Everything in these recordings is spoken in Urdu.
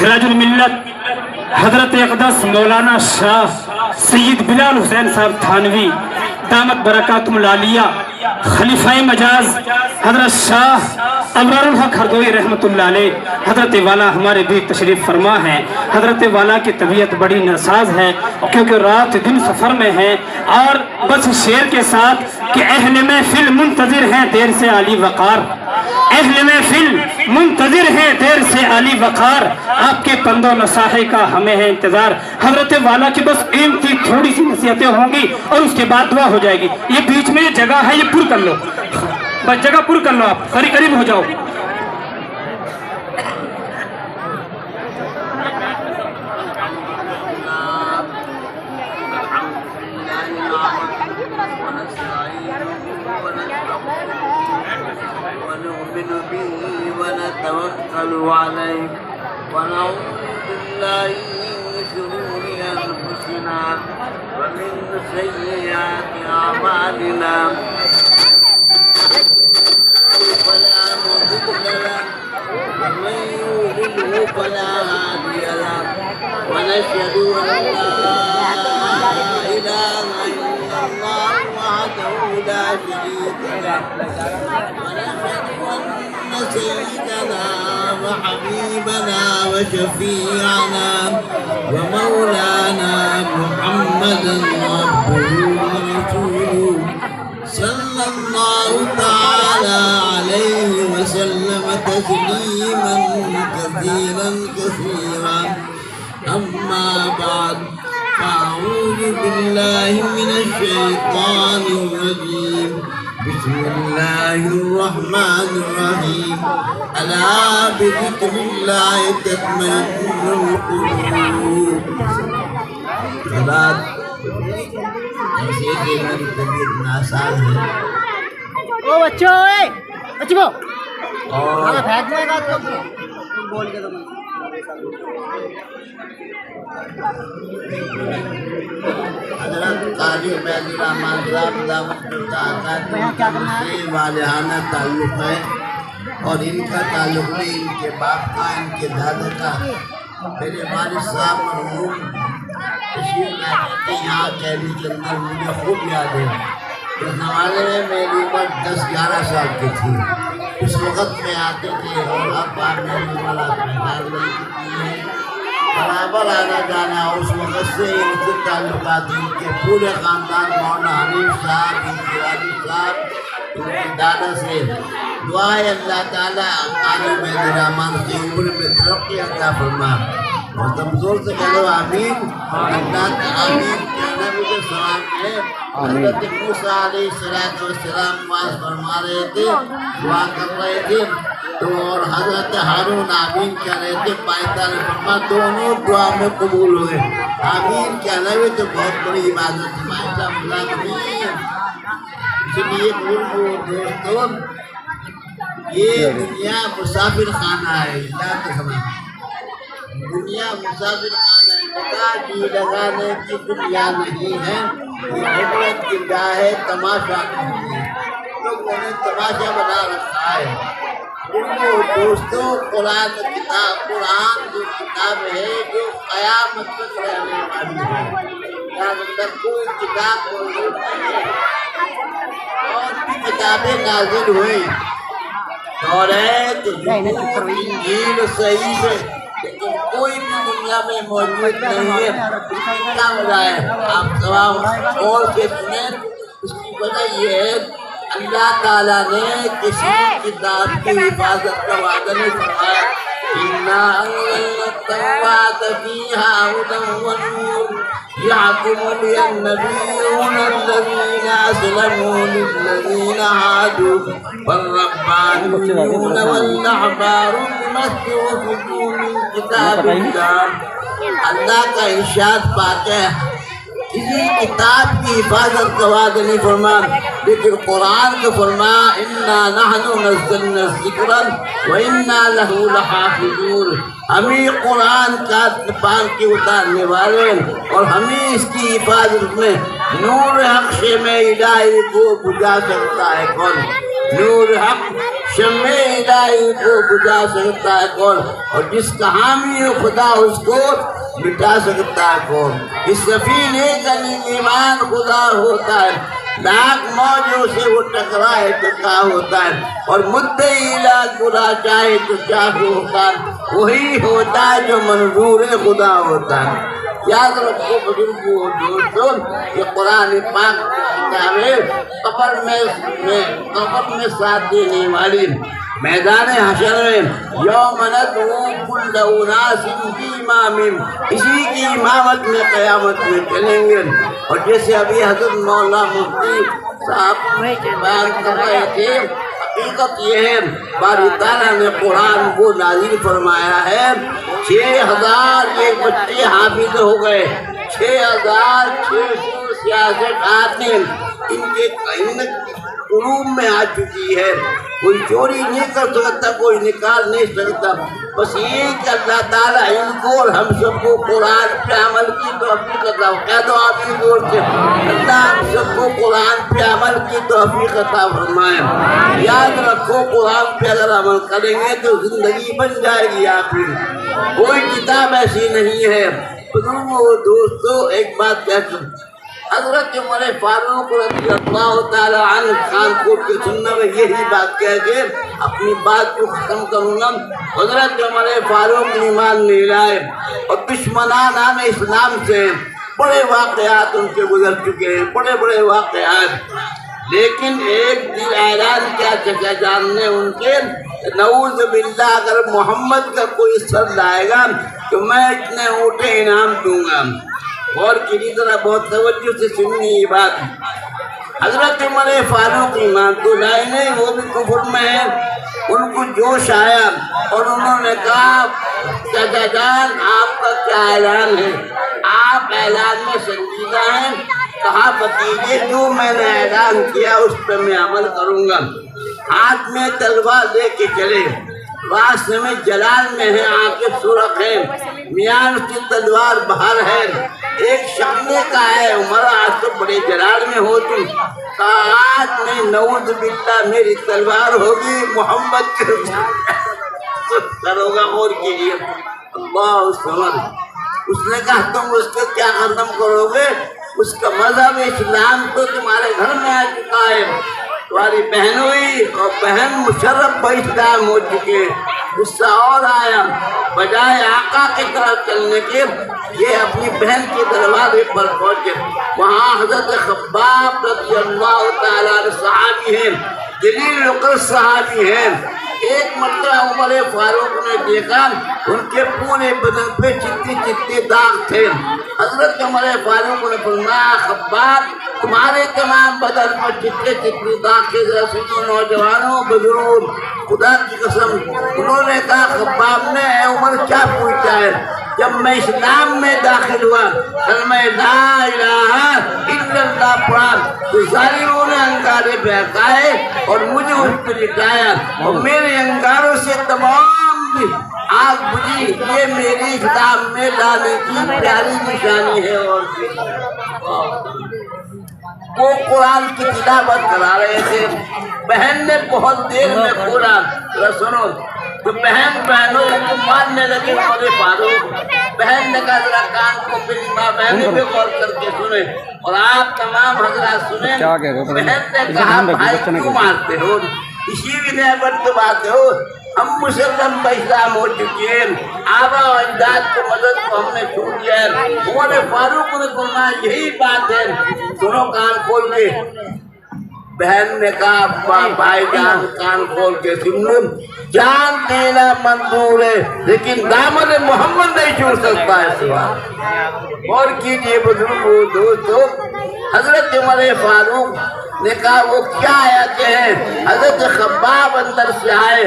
سراج الملت حضرت اقدس مولانا شاہ سید بلال حسین صاحب تھانوی دامت برکاتم العالیہ، خلیفہ مجاز حضرت شاہ ابرار الحق ہردوئی رحمت اللہ علیہ، حضرت والا ہمارے بھی تشریف فرما ہے۔ حضرت والا کی طبیعت بڑی ناساز ہے کیونکہ رات دن سفر میں ہے، اور بس شعر کے ساتھ کہ اہل محفل منتظر ہیں دیر سے عالی وقار، اہل محفل منتظر ہیں دیر سے عالی وقار، آپ کے پند و نصاحے کا ہمیں ہے انتظار۔ حضرت والا کی بس علم کی تھوڑی سی نصیحتیں ہوں گی اور اس کے بعد دعا ہو جائے گی۔ یہ بیچ میں یہ جگہ ہے، یہ پر کر لو، بس جگہ پر کر لو، آپ قریب ہو جاؤ۔ ونؤمن به ونتوكل عليه ونعوذ بالله من شرور أنفسنا ومن سيئات أعمالنا فلا مضل له ومن يضلل فلا هادي له ونشهد أن لا إله إلا الله وحده لا شريك له ونشهد أن سيدنا وحبيبنا وشفيعنا ومولانا محمدا عبده ورسوله صلى الله تعالى عليه وسلم تسليما كثيرا كثيرا أما بعد فأعوذ بالله من الشيطان الرجيم بسم الله الرحمن الرحيم ألا بذكر الله تطمئن القلوب صلاة ایسے کہ میری طبیعت ناساز ہے او بچوں بچو اور پھینک دے گا تو بول کے تو حضرت قاضی عبید الرحمن صاحب دعوت کرتا سے والہانہ تعلق ہے، اور ان کا تعلق بھی ان کے باپ کا، ان کے دادا کا۔ میرے والد صاحب مرحوم تشریف لاتے تھے یہاں کیلی کے اندر، مجھے خوب یاد ہے۔ اس زمانے میں میری عمر 10-11 سال کی تھی، اس وقت میں آتے تھے اور اب آپ میری والا برابر آنا جانا۔ اس وقت سے ان سے تعلقات، ان کے پورے خاندان، مولانا حنیف صاحب، ان کے والد صاحب، ان کے دادا سے دعا ہے اللہ تعالیٰ قاضی عبید الرحمن کی عمر میں ترقی عطا فرما، اور کمزور سے کہو آمین۔ اللہ تعالیٰ آمین کہنا مجھے سوال ہے۔ حضرت موسیٰ علیہ السلام نماز فرما رہے تھے، دعا کر رہے تھے، تو اور حضرت ہارون آمین کہہ رہے تھے، پائیدار فرما، دونوں دعا میں قبول ہوئے۔ آمین کہنا بھی تو بہت بڑی عبادت ہے بھائی صاحب، اللہ آمین۔ اس لیے دوستوں، یہ دنیا مسافر خانہ ہے، یاد رکھنا، دنیا مسافر خانہ ہے، بتا جی لگانے کی دنیا نہیں ہے، یہ عبرت کی جگہ ہے، تماشا نہیں ہے۔ لوگوں نے تماشا بنا رکھا ہے۔ دوستوں، قرآن کتاب، قرآن جو کتاب ہے جو قیامت تک رہنے والی ہے، یاد رکھنا کوئی کتاب موجود نہیں ہے۔ اور بھی کتابیں نازل ہوئی، توریت، انجیل، صحیح ہے، لیکن کوئی بھی دنیا میں موجود نہیں ہے۔ اس کی کیا وجہ ہے؟ آپ تمام اور سے سنیں، اس کی وجہ یہ ہے اللہ تعالیٰ نے کسی کتاب کی حفاظت کا وعدہ نہیں فرمایا۔ اِنَّا أَنزَلْنَا التَّوْرَاةَ فِيهَا هُدًى وَنُورٌ يَحْكُمُ بِهَا النَّبِيُّونَ الَّذِينَ أَسْلَمُوا لِلَّذِينَ هَادُوا وَالرَّبَّانِيُّونَ وَالْأَحْبَارُ بِمَا اسْتُحْفِظُوا مِنْ كِتَابِ اللَّهِ۔ اللہ کا ارشاد پاک ہے، کسی کتاب کی حفاظت کا وعدہ نہیں فرمایا، لیکن قرآن کو فرمایا اِنَّا نَحْنُ نَزَّلْنَا الذِّكْرَ وَإِنَّا لَهُ لَحَافِظُونَ۔ ہمیں قرآن کا پان کے اتارنے والے اور ہمیں اس کی حفاظت میں نور حق شمع الہی کو بجھا سکتا ہے کون؟ نور حق شمع الہی کو بجھا سکتا ہے کون؟ اور جس کا حامی ہو خدا اس کو مٹا سکتا ہے کون؟ اس سفینے کا ایمان خدا ہوتا ہے، لاکھ موجوں سے وہ ٹکرائے تو کیا ہوتا ہے؟ اور مدعی لاکھ برا چاہے تو کیا ہوتا ہے؟ وہی ہوتا ہے جو منظور خدا ہوتا ہے۔ یاد رکھو بزرگوں اور دوستوں، یہ قرآن پاک کتاب ہے، قبر میں ساتھ دینے والی۔ میدان حشر میں یوم ندعو کل اناس بامامہم، اسی کی امامت میں قیامت میں چلیں گے۔ اور جیسے ابھی حضرت مولانا مفتی صاحب بیان کر رہے تھے، حقیقت یہ ہے باری تعالیٰ نے قرآن کو نازل فرمایا ہے، 6000 بچے حافظ ہو گئے، 6666 آتے ان کے قلوب میں آ چکی ہے۔ کوئی چوری نہیں کر سکتا، کوئی نکال نہیں سکتا، بس یہ کہ اللہ تعالیٰ ان کو اور ہم سب کو قرآن پہ عمل کی توفیق عطا فرمائے۔ کہہ دو آمین زور سے، اللہ ہم سب کو قرآن پہ عمل کی توفیق عطا فرمائے۔ یاد رکھو قرآن پہ اگر عمل کریں گے تو زندگی بن جائے گی آپ کی، کوئی کتاب ایسی نہیں ہے۔ بزرگوں دوستو، ایک بات کہتا ہوں، حضرت عمر فاروق رضی اللہ تعالیٰ عنہ خان کو کے سننا میں یہی بات کہہ کے اپنی بات کو ختم کروں گا۔ حضرت عمر فاروق ایمان نہیں لائے اور دشمنان اسلام سے بڑے واقعات ان کے گزر چکے ہیں، بڑے بڑے واقعات، لیکن ایک دن اعلان کیا چچا جان نے ان کے، نعوذ باللہ اگر محمد کا کوئی سر لائے گا تو میں اتنے اونٹے انعام دوں گا۔ اور کسی طرح بہت توجہ سے سننی یہ بات۔ حضرت عمر فاروق ایمان تو لائے نہیں، وہ بھی کفر میں ہیں، ان کو جوش آیا اور انہوں نے کہا چچا جان آپ کا کیا اعلان ہے؟ آپ اعلان میں سنجیدہ ہیں؟ کہا بتیجے جو میں نے اعلان کیا اس پہ میں عمل کروں گا۔ ہاتھ میں تلوار لے کے چلے، راستے میں جلال میں ہے، آنکھیں سرخ ہیں، میان کی تلوار باہر ہے، ایک شخص نے کہا ہے عمر آج تو بڑے جلال میں ہو تم، کہا آج میں نعوذ باللہ میری تلوار ہوگی محمد کے کرو گا اور کیجیے اللہ سمجھ۔ اس نے کہا تم اس کو کیا ختم کرو گے؟ اس کا مذہب اسلام تو تمہارے گھر میں آ چکا ہے، تمہاری بہن ہوئی اور بہن مشرف اسلام ہو چکے۔ غصہ اور آیا، بجائے آقا کی طرف چلنے کے یہ اپنی بہن کے دروازے پر پہنچے۔ وہاں حضرت خباب رضی اللہ تعالیٰ عنہ صحابی ہیں، جلیل القدر صحابی ہیں۔ ایک مرتبہ عمر فاروق نے دیکھا ان کے پورے بدن پہ چتے چتے داغ تھے۔ حضرت عمر فاروق نے فرمایا خباب تمہارے تمام بدن پر چتے چتے داغ کے ذرا سنو نوجوانوں بزرگوں، خدا کی قسم۔ انہوں نے کہا خباب نے اے عمر کیا پوچھا ہے؟ جب میں اسلام میں داخل ہوا کلمہ لا الہ الا اللہ پڑھا تو ظالموں نے انگارے بہکائے اور مجھے اس پہ لٹایا اور میرے انگاروں سے تمام آگ بجھی۔ یہ میری اسلام میں لانے کی پیاری نشانی ہے۔ اور وہ قرآن کی تلاوت کرا رہے تھے، بہن نے بہت دیر میں کھولا، ذرا سنو، تو بہن بہنوں کو مارنے لگے عمر فاروق۔ بہن نے کہا ذرا کان کو میری ماں بہنیں بھی غور کر کے سنیں اور آپ تمام حضرات سنیں۔ بہن نے کہا بھائی کیوں مارتے ہو؟ اسی بھی نعمت تم آتے ہو، ہم مسلم اسلام ہو چکے ہیں، آبا و اجداد کی مدد کو ہم نے چھوڑ دیا ہے۔ عمر فاروق نے فرمایا یہی بات ہے، سنو کان کھول کے۔ بہن نے کہا بھائی جان کان کھول کے سن لو، جان دینا منظور ہے لیکن دامن محمد نہیں چھوڑ سکتا ہے سوا۔ اور کیجیے بزرگوں دوستو، حضرت عمر فاروق نے کہا وہ کیا آیتیں ہیں؟ حضرت خباب اندر سے آئے،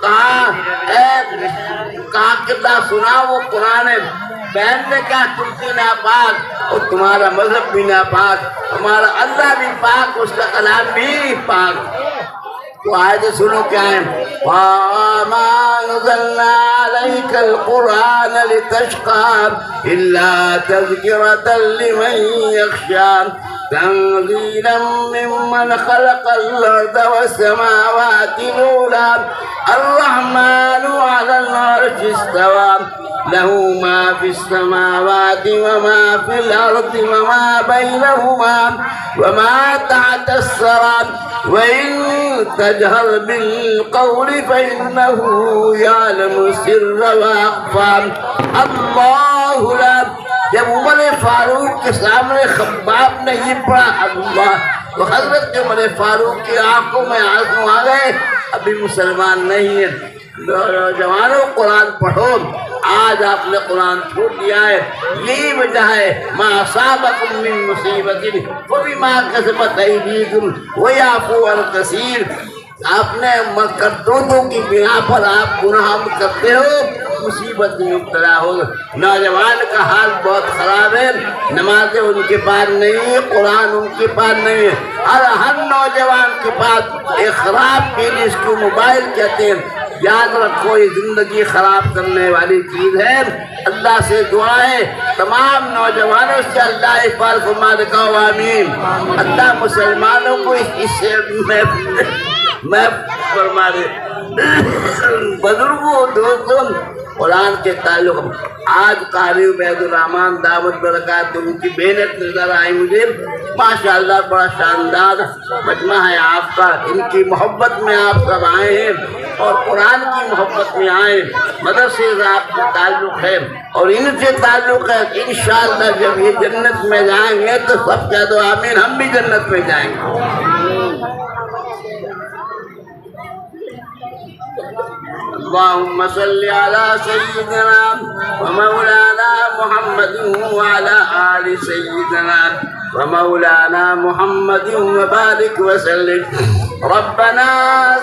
کہا کہ سنا وہ قرآن ہے۔ بہن نے کہا تم بھی ناپاک اور تمہارا مذہب بھی ناپاک، ہمارا اللہ بھی پاک، اس کا کلام بھی پاک۔ تو آیت سنو کیا ہے؟ وَمَا أَنزَلْنَا عَلَيْكَ الْقُرْآنَ لِتَشْقَىٰ إِلَّا تَذْكِرَةً لِمَن يَخْشَىٰ تنزيلا ممن خلق الأرض والسماوات الأولى الرحمن على العرش استوى له ما في السماوات وما في الأرض وما بينهما وما تحت الثرى وإن تجهر بالقول فإنه يعلم السر وأخفى الله لا. جب عمر فاروق کے سامنے خباب نے یہ پڑھا اللہ، وہ حضرت عمر فاروق کی آنکھوں میں آنسو آ گئے. ابھی مسلمان نہیں ہے. نوجوانوں قرآن پڑھو. آج آپ نے قرآن چھوڑ دیا ہے، یہی وجہ ہے ما اصابکم من مصیبت فبما کسبت ایدیکم ویعفو عن کثیر. آپ نے کرتوتوں کی بنا پر آپ گناہ کرتے ہو، مصیبت میں مبتلا ہو. نوجوان کا حال بہت خراب ہے. نمازیں ان کے پاس نہیں ہے، قرآن ان کے پاس نہیں ہے. ہر نوجوان کے پاس ایک خراب چیز جس کو موبائل کہتے ہیں. یاد رکھو یہ زندگی خراب کرنے والی چیز ہے. اللہ سے دعا ہے تمام نوجوانوں سے اللہ حفاظت فرما. کہو آمین. اللہ مسلمانوں کو اس سے میں فرما دے. بزرگوں دوستوں، قرآن کے تعلق آج قاری عبید الرحمان دعوت برکات ان کی محنت نظر آئی مجھے. ماشاءاللہ بڑا شاندار مجمع ہے آپ کا. ان کی محبت میں آپ سب آئے ہیں اور قرآن کی محبت میں آئے. مدرسے سے آپ کا تعلق ہے اور ان سے تعلق ہے. انشاءاللہ جب یہ جنت میں جائیں گے تو سب کہہ دو آمین، ہم بھی جنت میں جائیں گے. اللهم صل على سيدنا ومولانا محمد وعلى آل سيدنا ومولانا محمد وبارك وسلم. ربنا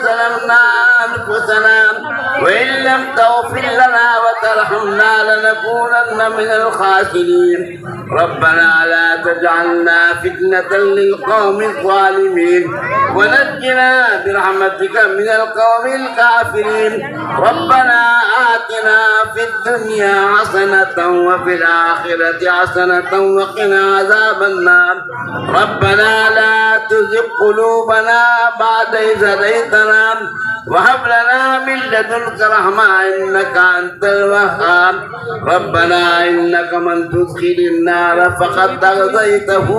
ظلمنا أنفسنا وإن لم تغفر لنا وترحمنا لنكونن من الخاسرين. ربنا لا تجعلنا فتنة للقوم الظالمين ونجنا برحمتك من القوم الكافرين. ربنا آتنا في الدنيا حسنة وفي الآخرة حسنة وقنا عذاب النار. ربنا لا تزغ قلوبنا بعد إذ هديتنا وهب لنا من لدنك رحمة إنك أنت الوهاب. ربنا إنك من تدخل النار فقد أغويته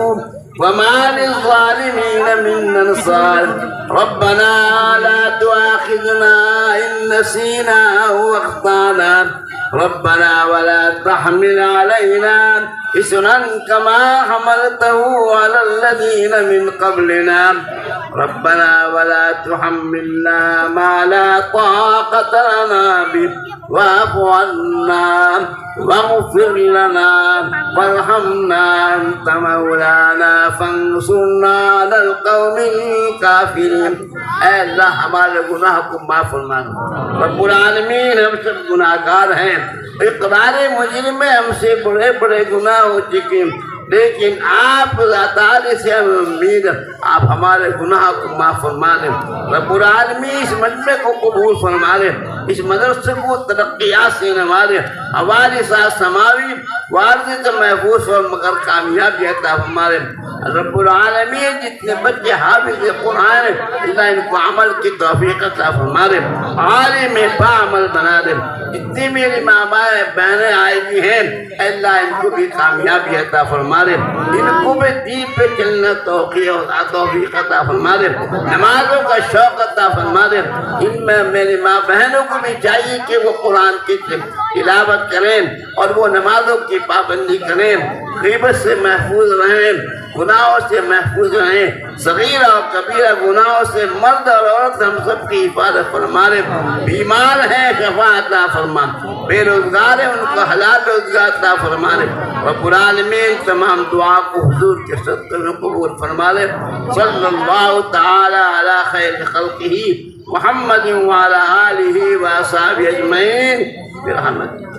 وما للظالمين من أنصار. ربنا لا تؤاخذنا إن نسينا أو أخطأنا. ربنا ولا تحمل علينا إصرا كما حملته على الذين من قبلنا. ربنا ولا تحملنا ما لا طاقة لنا به واعف عنا واغفر لنا وارحمنا أنت مولانا فانصرنا على القوم الكافرين. اے اللہ ہمارے گناہ کو معاف فرما. رب العالمین ہم سب گناہ گار ہیں. اقرار مجرم میں ہم سے بڑے بڑے گناہ ہو چکے، لیکن آپ ذات سے ہمیں امید آپ ہمارے گناہ کو معاف فرما دیں. رب العالمین اس مجمع کو قبول فرما دیں، اس مدرسے کو ترقیات سے نوازے. ہمارے ساتھ سماوی والدی سے محفوظ اور مگر کامیابی عطا فرما دیں. رب العالمین جتنے بچے حافظ قرآن اللہ ان کو عمل کی توفیق عطا فرما دیں، عالم عمل بنا دیں. جتنی میری ماں بہنیں آئی ہوئی ہیں اللہ ان کو بھی کامیابی عطا فرما دے. ان کو بھی دین پہ چلنا توفیق عطا فرما دے. نمازوں کا شوق عطا فرما دے. ان میں میری ماں بہنوں کو بھی چاہیے کہ وہ قرآن کی تلاوت کریں اور وہ نمازوں کی پابندی کریں، غیبت سے محفوظ رہیں، گناہوں سے محفوظ رہیں، صغیرہ اور کبیرہ گناہوں سے مرد اور عورت ہم سب کی حفاظت فرما دے. بیمار ہیں شفا عطا فرما، بے روزگار ہیں ان کو حلال روزگار عطا فرما دے. رب العالمین تمام دعا کو حضور کے صدقے میں قبول فرما دے. صلی اللہ تعالی علی خیر خلقہ محمد وعلی آلہ و اصحابہ اجمعین برحمتہ.